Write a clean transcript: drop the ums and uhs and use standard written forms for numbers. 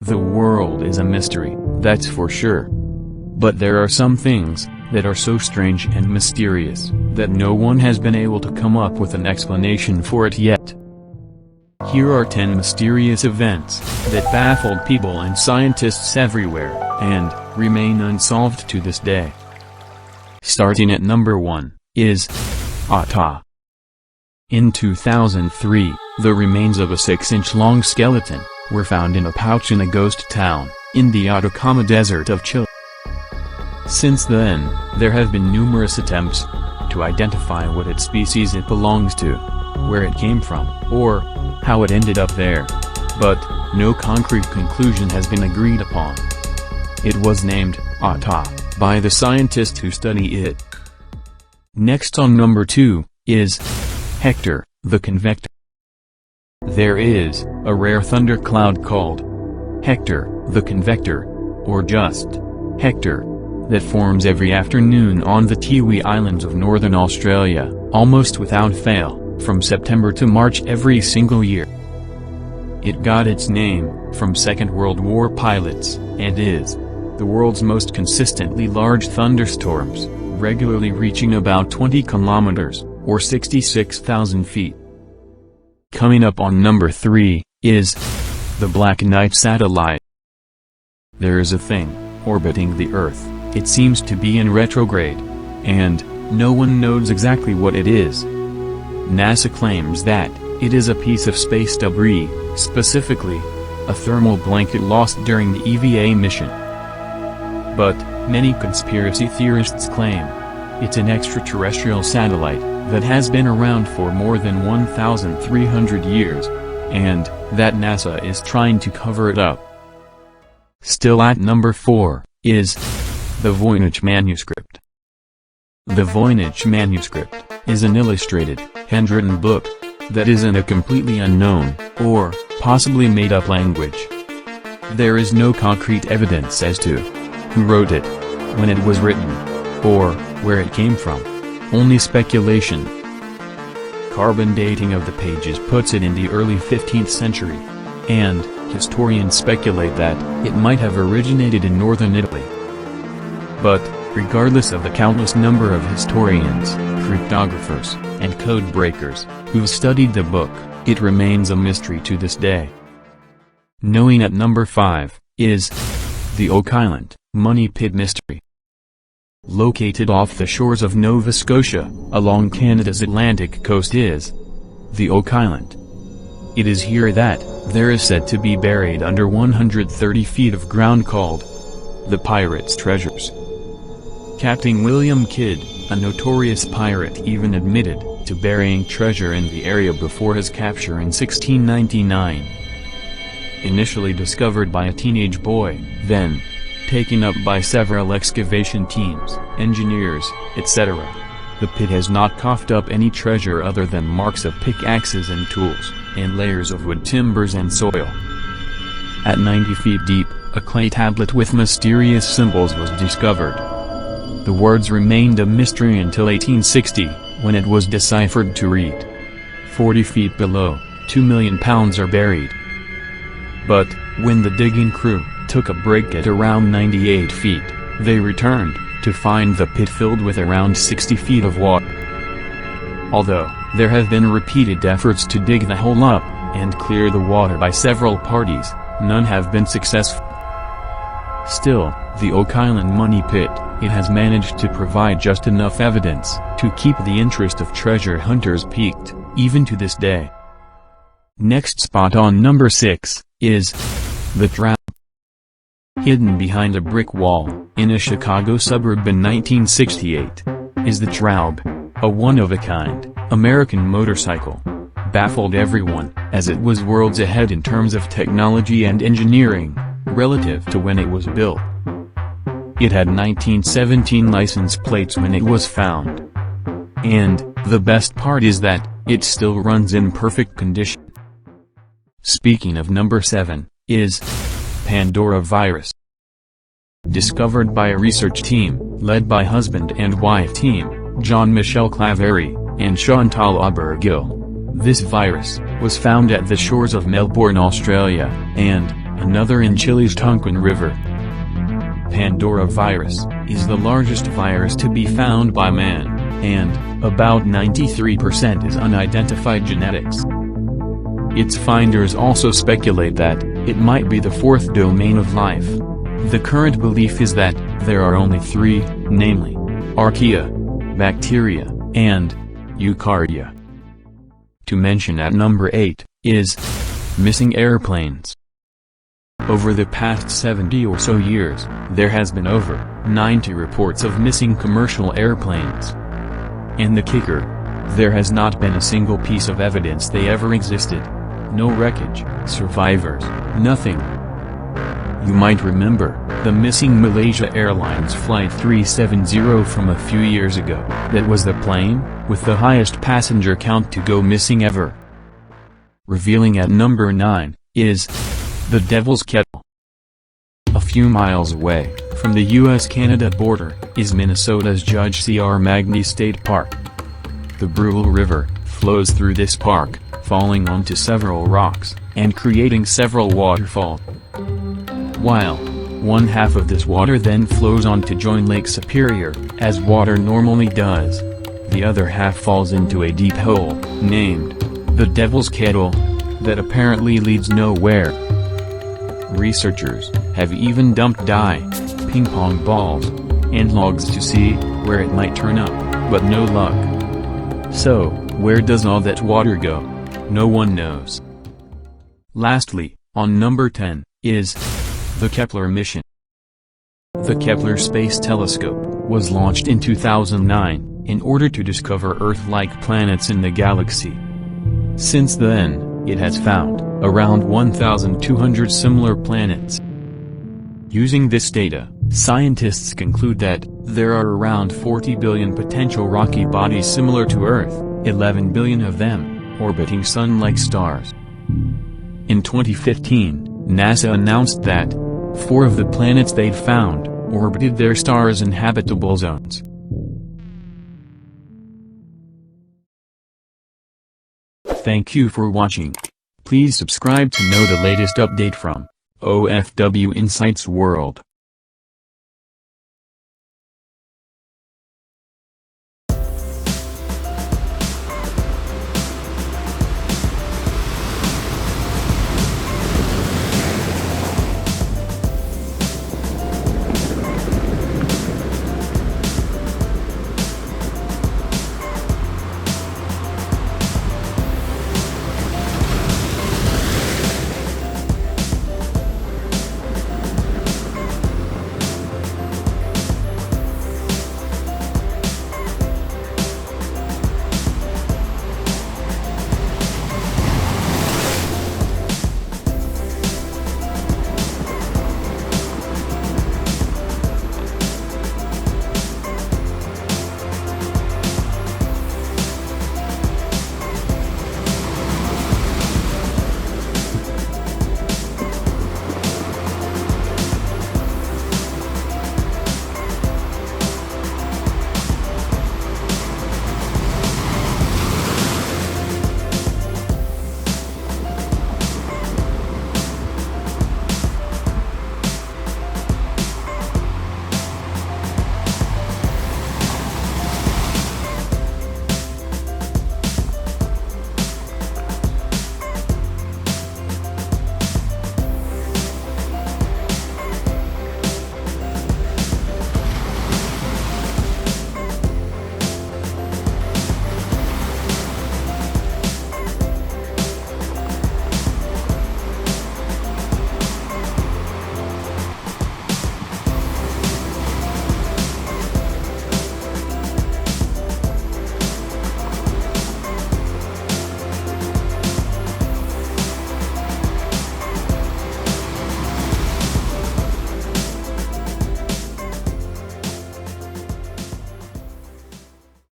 The world is a mystery, that's for sure. But there are some things that are so strange and mysterious that no one has been able to come up with an explanation for it yet. Here are 10 mysterious events that baffled people and scientists everywhere, and remain unsolved to this day. Starting at number 1, is ATA. In 2003, the remains of a 6-inch-long skeleton were found in a pouch in a ghost town, in the Atacama Desert of Chile. Since then, there have been numerous attempts to identify what its species it belongs to, where it came from, or how it ended up there. But no concrete conclusion has been agreed upon. It was named ATA by the scientists who study it. Next on number 2, is Hector, the convector. There is a rare thundercloud called Hector, the convector, or just Hector, that forms every afternoon on the Tiwi Islands of northern Australia, almost without fail, from September to March every single year. It got its name from Second World War pilots, and is the world's most consistently large thunderstorms, regularly reaching about 20 kilometers, or 66,000 feet. Coming up on number 3, is the Black Knight satellite. There is a thing orbiting the Earth. It seems to be in retrograde, and no one knows exactly what it is. NASA claims that it is a piece of space debris, specifically a thermal blanket lost during the EVA mission. But many conspiracy theorists claim it's an extraterrestrial satellite that has been around for more than 1,300 years, and that NASA is trying to cover it up. Still at number 4, is the Thevoynich Manuscript. The Thevoynich Manuscript is an illustrated, handwritten book that is in a completely unknown, or possibly made-up language. There is no concrete evidence as to who wrote it, when it was written, or where it came from. Only speculation. Carbon dating of the pages puts it in the early 15th century, and historians speculate that it might have originated in northern Italy. But, regardless of the countless number of historians, cryptographers, and code breakers who've studied the book, it remains a mystery to this day. Knowing at number 5, is the Oak Island Money Pit Mystery. Located off the shores of Nova Scotia, along Canada's Atlantic coast is the Oak Island. It is here that there is said to be buried under 130 feet of ground called the Pirate's Treasures. Captain William Kidd, a notorious pirate, even admitted to burying treasure in the area before his capture in 1699. Initially discovered by a teenage boy, then taken up by several excavation teams, engineers, etc., the pit has not coughed up any treasure other than marks of pickaxes and tools, and layers of wood timbers and soil. At 90 feet deep, a clay tablet with mysterious symbols was discovered. The words remained a mystery until 1860, when it was deciphered to read, 40 feet below, 2 million pounds are buried. But, when the digging crew took a break at around 98 feet, they returned to find the pit filled with around 60 feet of water. Although there have been repeated efforts to dig the hole up and clear the water by several parties, none have been successful. Still, the Oak Island Money Pit, it has managed to provide just enough evidence to keep the interest of treasure hunters piqued, even to this day. Next spot on number 6, is the Traub. Hidden behind a brick wall, in a Chicago suburb in 1968, is the Traub, a one-of-a-kind, American motorcycle. Baffled everyone, as it was worlds ahead in terms of technology and engineering, relative to when it was built. It had 1917 license plates when it was found. And, the best part is that, it still runs in perfect condition. Speaking of number 7, is Pandora Virus. Discovered by a research team, led by husband and wife team, Jean-Michel Claverie, and Chantal Aubergil. This virus was found at the shores of Melbourne, Australia, and, another in Chile's Tonkin River. Pandora virus is the largest virus to be found by man, and about 93% is unidentified genetics. Its finders also speculate that it might be the fourth domain of life. The current belief is that there are only three, namely archaea, bacteria, and eukarya. To mention at number 8 is missing airplanes. Over the past 70 or so years, there has been over 90 reports of missing commercial airplanes. And the kicker? There has not been a single piece of evidence they ever existed. No wreckage, survivors, nothing. You might remember the missing Malaysia Airlines Flight 370 from a few years ago. That was the plane with the highest passenger count to go missing ever. Revealing at number 9 is the Devil's Kettle. A few miles away from the US-Canada border is Minnesota's Judge C.R. Magny State Park. The Brule River flows through this park, falling onto several rocks and creating several waterfalls. While one half of this water then flows on to join Lake Superior, as water normally does, the other half falls into a deep hole, named the Devil's Kettle, that apparently leads nowhere. Researchers have even dumped dye, ping pong balls, and logs to see where it might turn up, but no luck. So, where does all that water go? No one knows. Lastly, on number 10, is the Kepler Mission. The Kepler Space Telescope was launched in 2009, in order to discover Earth-like planets in the galaxy. Since then, it has found around 1,200 similar planets. Using this data, scientists conclude that there are around 40 billion potential rocky bodies similar to Earth, 11 billion of them orbiting Sun-like stars. In 2015, NASA announced that 4 of the planets they'd found orbited their stars in habitable zones. Thank you for watching. Please subscribe to know the latest update from OFW Insights World.